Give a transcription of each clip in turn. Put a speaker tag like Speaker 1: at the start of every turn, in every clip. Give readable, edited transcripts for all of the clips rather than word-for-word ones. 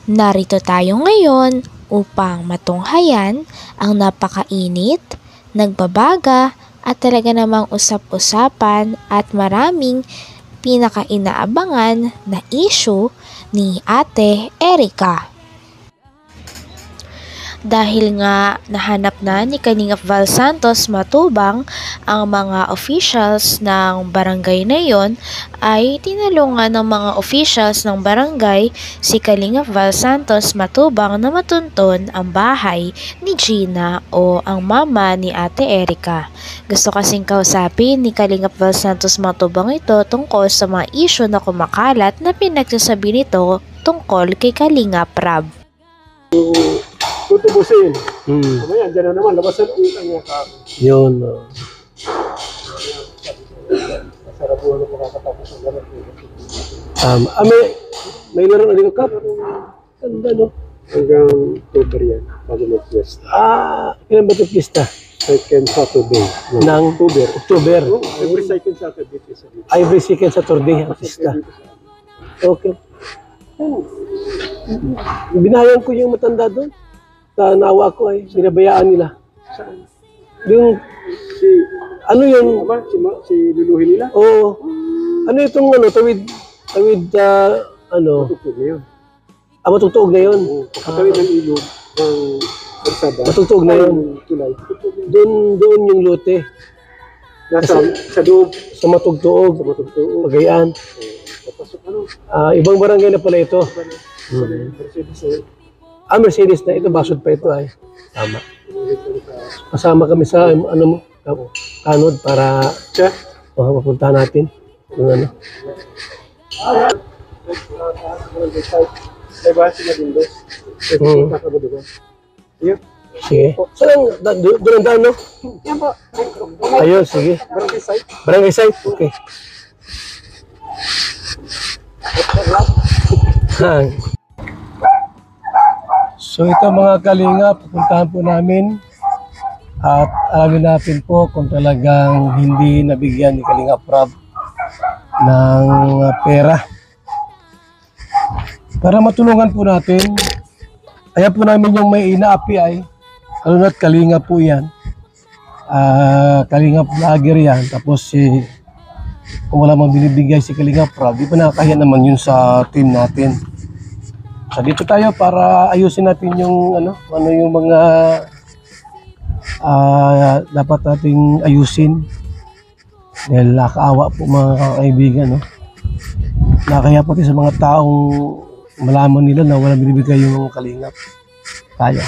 Speaker 1: Narito tayo ngayon upang matunghayan ang napakainit, nagbabaga at talaga namang usap-usapan at maraming pinakainaabangan na issue ni Ate Erica. Dahil nga nahanap na ni Kalingap Val Santos Matubang ang mga officials ng barangay na yon, ay tinulungan ng mga officials ng barangay si Kalingap Val Santos Matubang na matunton ang bahay ni Gina o ang mama ni Ate Erica. Gusto kasing kausapin ni Kalingap Val Santos Matubang ito tungkol sa mga issue na kumakalat na pinagsasabi nito tungkol kay Kalingap Rab.
Speaker 2: Tutubusin. Mamaya, dyan na naman. Labasan ulit ang yakap.
Speaker 3: Yun.
Speaker 2: Masarap po na makakatapos ang lahat.
Speaker 3: May laro na kap. Ganda, no?
Speaker 2: Hanggang October yan, bago mag-fiesta.
Speaker 3: Kailan ba ito fiesta?
Speaker 2: Second Saturday.
Speaker 3: Ng October.
Speaker 2: Every second Saturday.
Speaker 3: Every second Saturday ang fiesta. Okay. Binayan ko yung matanda doon. Sa nawa ko ay binabayaan nila.
Speaker 2: Saan?
Speaker 3: Yung, ano yun?
Speaker 2: Si luluhin nila?
Speaker 3: Oo. Ano itong tawid,
Speaker 2: Matutog na yun.
Speaker 3: matugtuog na yun.
Speaker 2: Katawid ng ilog ng Barsada.
Speaker 3: Matugtuog na yun.
Speaker 2: Tulay.
Speaker 3: Doon yung lote.
Speaker 2: Sa loob.
Speaker 3: Sa matugtuog. Pagayaan.
Speaker 2: Papasok
Speaker 3: Ibang barangay na pala ito. Mercedes na ito, basod pa ito ay. Tama. Kasama kami sa kanod para mapunta natin. Yung Sige. Saan doon ang daan, no?
Speaker 2: Yan po.
Speaker 3: Ayun, sige.
Speaker 2: Barangay site.
Speaker 3: Barangay site? Okay. So ito mga kalinga, pupuntahan po namin at alamin natin po kung talagang hindi nabigyan ni Kalingap Rab ng pera. Para matulungan po natin, ayan po namin yung may inaapi ay, ano na't Kalinga po yan. Kalingap vlogger yan, tapos kung wala mang binibigay si Kalingap Rab, di pa nakakahiya naman yun sa team natin. So dito tayo para ayusin natin yung ano yung mga dapat nating ayusin. Dahil nakakaawa po mga kaibigan, no. Nakakaya pati sa mga taong malaman nila na walang binibigay yung Kalingap. Tayo.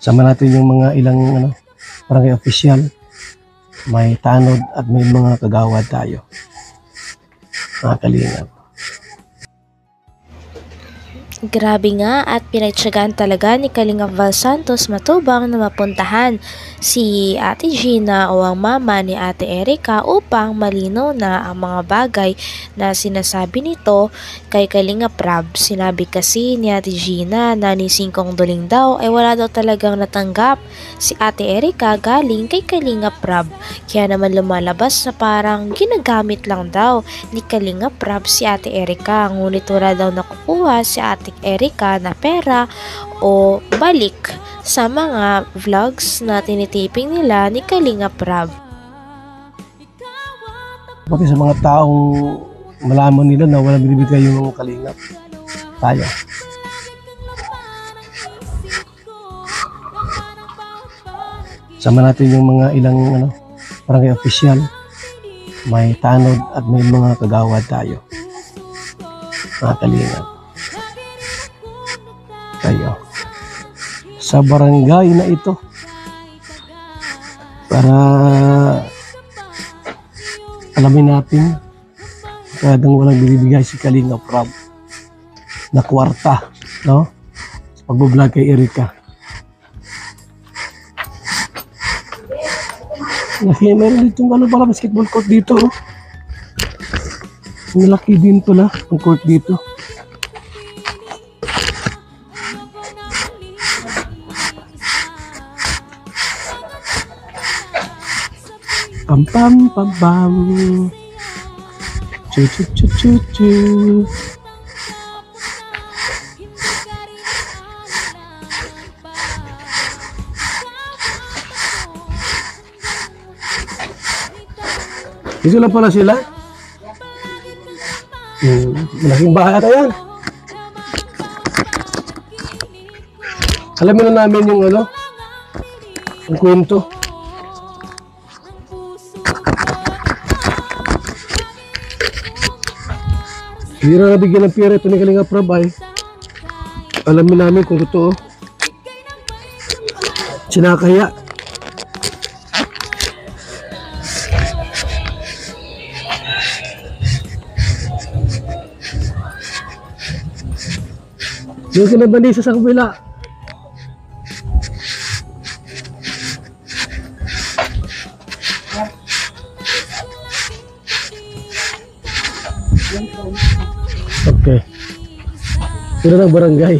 Speaker 3: Sama natin yung mga ilang barangay official. May tanod at may mga kagawad tayo. Mga Kalingap.
Speaker 1: Grabe nga at pinagtyagaan talaga ni Kalingap Val Santos Matubang na mapuntahan si Ate Gina o ang mama ni Ate Erica upang malinaw na ang mga bagay na sinasabi nito kay Kalingap Rab. Sinabi kasi ni Ate Gina na ni Singkong Duling daw ay wala daw talagang natanggap si Ate Erica galing kay Kalingap Rab. Kaya naman lumalabas na parang ginagamit lang daw ni Kalingap Rab si Ate Erica. Ngunit wala daw nakukuha si Ate Erica na pera o balik sa mga vlogs na tinitiping nila ni Kalingap Rab.
Speaker 3: Pati sa mga taong malaman nila na walang binibigay yung Kalingap. Tayo. Sama natin yung mga ilang barangay official. May tanod at may mga kagawad tayo. Mga Kalingap. Tayo. Sa barangay na ito. Para alamin natin talagang walang binibigay si Kalingap Rab na kwarta, no? Sa pag-vlog kay Erica. Meron dito pala basketball court dito, oh. Malaki din pala ang court dito. Pam pam pam pam. Chu chu chu chu chu. Dito lang pala sila. Malaking bahay ata yan. Alamin na namin yung ano, yung kwento. Hindi na nabigyan ng pera ito ni Kalinga Prab ay. Alamin namin kung totoo. Sinakaya. Doon ka na banisa sa kabila. Okay. Sino ng barangay?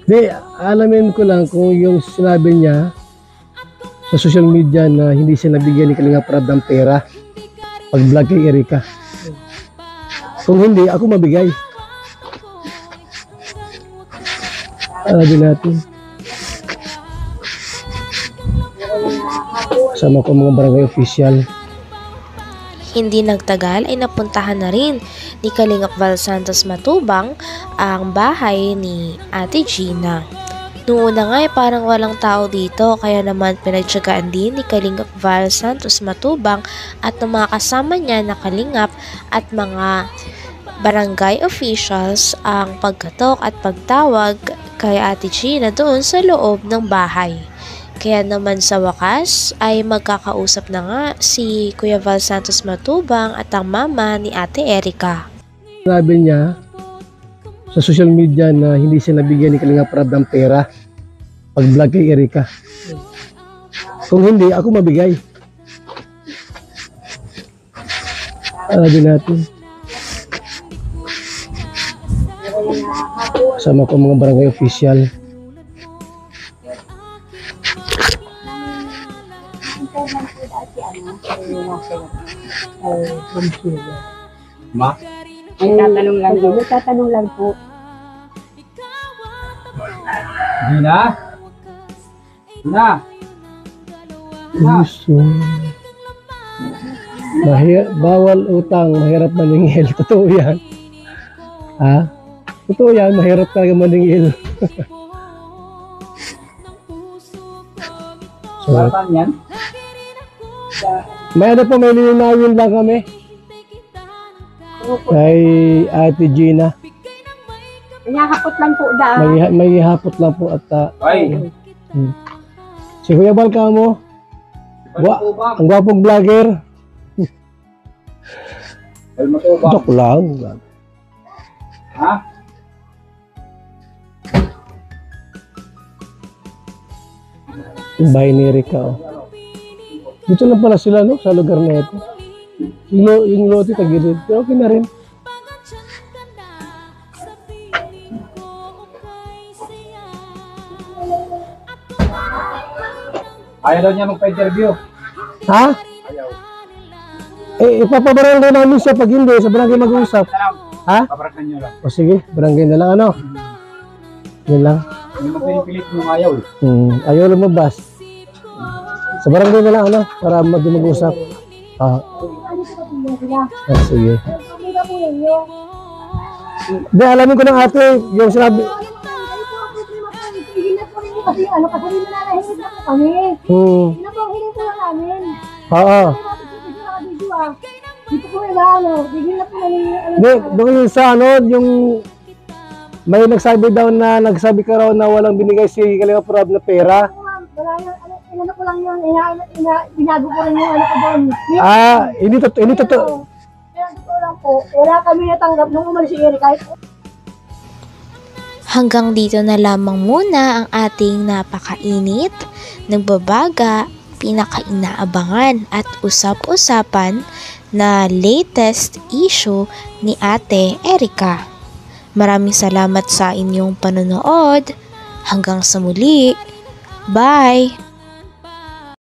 Speaker 3: Di, alamin ko lang kung yung sinabi niya sa social media na hindi siya nabigyan ni Kalinga Prab ng pera pag vlog kay Erika. Kung hindi, ako mabigay. Alamin natin. Kasama ko mga barangay official.
Speaker 1: Hindi nagtagal ay napuntahan na rin ni Kalingap Val Santos Matubang ang bahay ni Ate Gina. Noong una nga ay parang walang tao dito, kaya naman pinagtyagaan din ni Kalingap Val Santos Matubang at ng mga kasama niya na Kalingap at mga barangay officials ang pagkatok at pagtawag kay Ate Gina doon sa loob ng bahay. Kaya naman sa wakas ay magkakausap na nga si Kuya Val Santos Matubang at ang mama ni Ate Erika.
Speaker 3: Sabi niya sa social media na hindi siya nabigyan ni Kalinga Prab ng pera pag vlog kay Erika. Kung hindi, ako mabigay. Alamin natin. Kasama ko mga barangay official.
Speaker 2: Ma?
Speaker 4: Nagtatanong lang po. Nagtatanong lang po.
Speaker 2: Gina? Gina?
Speaker 3: Gusto. Bawal utang, mahirap maningil. Totoo yan. Ha? Totoo yan, mahirap talaga maningil. So,
Speaker 2: Saan yan?
Speaker 3: may ano pa, may linawin lang kami. Kay Ate Gina.
Speaker 4: Nakakapot lang po da.
Speaker 3: May hapot lang po at
Speaker 2: Ay!
Speaker 3: si Kuya Bal ka mo. Ang gwapong vlogger.
Speaker 2: Ay, matubang.
Speaker 3: Joke lang.
Speaker 2: Ha?
Speaker 3: Yung bahay ni Erika. Oh. Dito lang pala sila no, sa lugar na ito. Yung lote tagilid. Pero okay na rin.
Speaker 2: Ayaw daw niya magpa-interview.
Speaker 3: Ha?
Speaker 2: Ayaw.
Speaker 3: Ipapabarangay namin siya pag hindi. Sa barangay mag-uusap. Ha?
Speaker 2: Paparak na niyo lang.
Speaker 3: O sige, barangay na lang ano. Yun lang.
Speaker 2: Hindi mo pinipilit yung ayaw eh.
Speaker 3: Ayaw lumabas. Sa barangay na lang ano, para mag-usap. Sige. Hindi, alamin ko ng ate, yung sinabi.
Speaker 4: Kasi ano, kasi nananahingi na po kami. Yun po ang hiling po lang namin.
Speaker 3: Oo.
Speaker 4: Dito po yung ano, bigyan na po namin
Speaker 3: Hindi, doon sa ano, yung may nagsabi daw na, nagsabi ka raw na walang binigay si Kalinga Prab na pera.
Speaker 4: wala yung, inano ko lang yun, binago ko rin yung ano ko doon.
Speaker 3: Hindi totoo.
Speaker 4: Kaya dito lang po, wala kami natanggap nung umalis si Erika.
Speaker 1: Hanggang dito na lamang muna ang ating napakainit, nagbabaga, pinakainaabangan at usap-usapan na latest issue ni Ate Erika. Maraming salamat sa inyong panonood. Hanggang sa muli. Bye!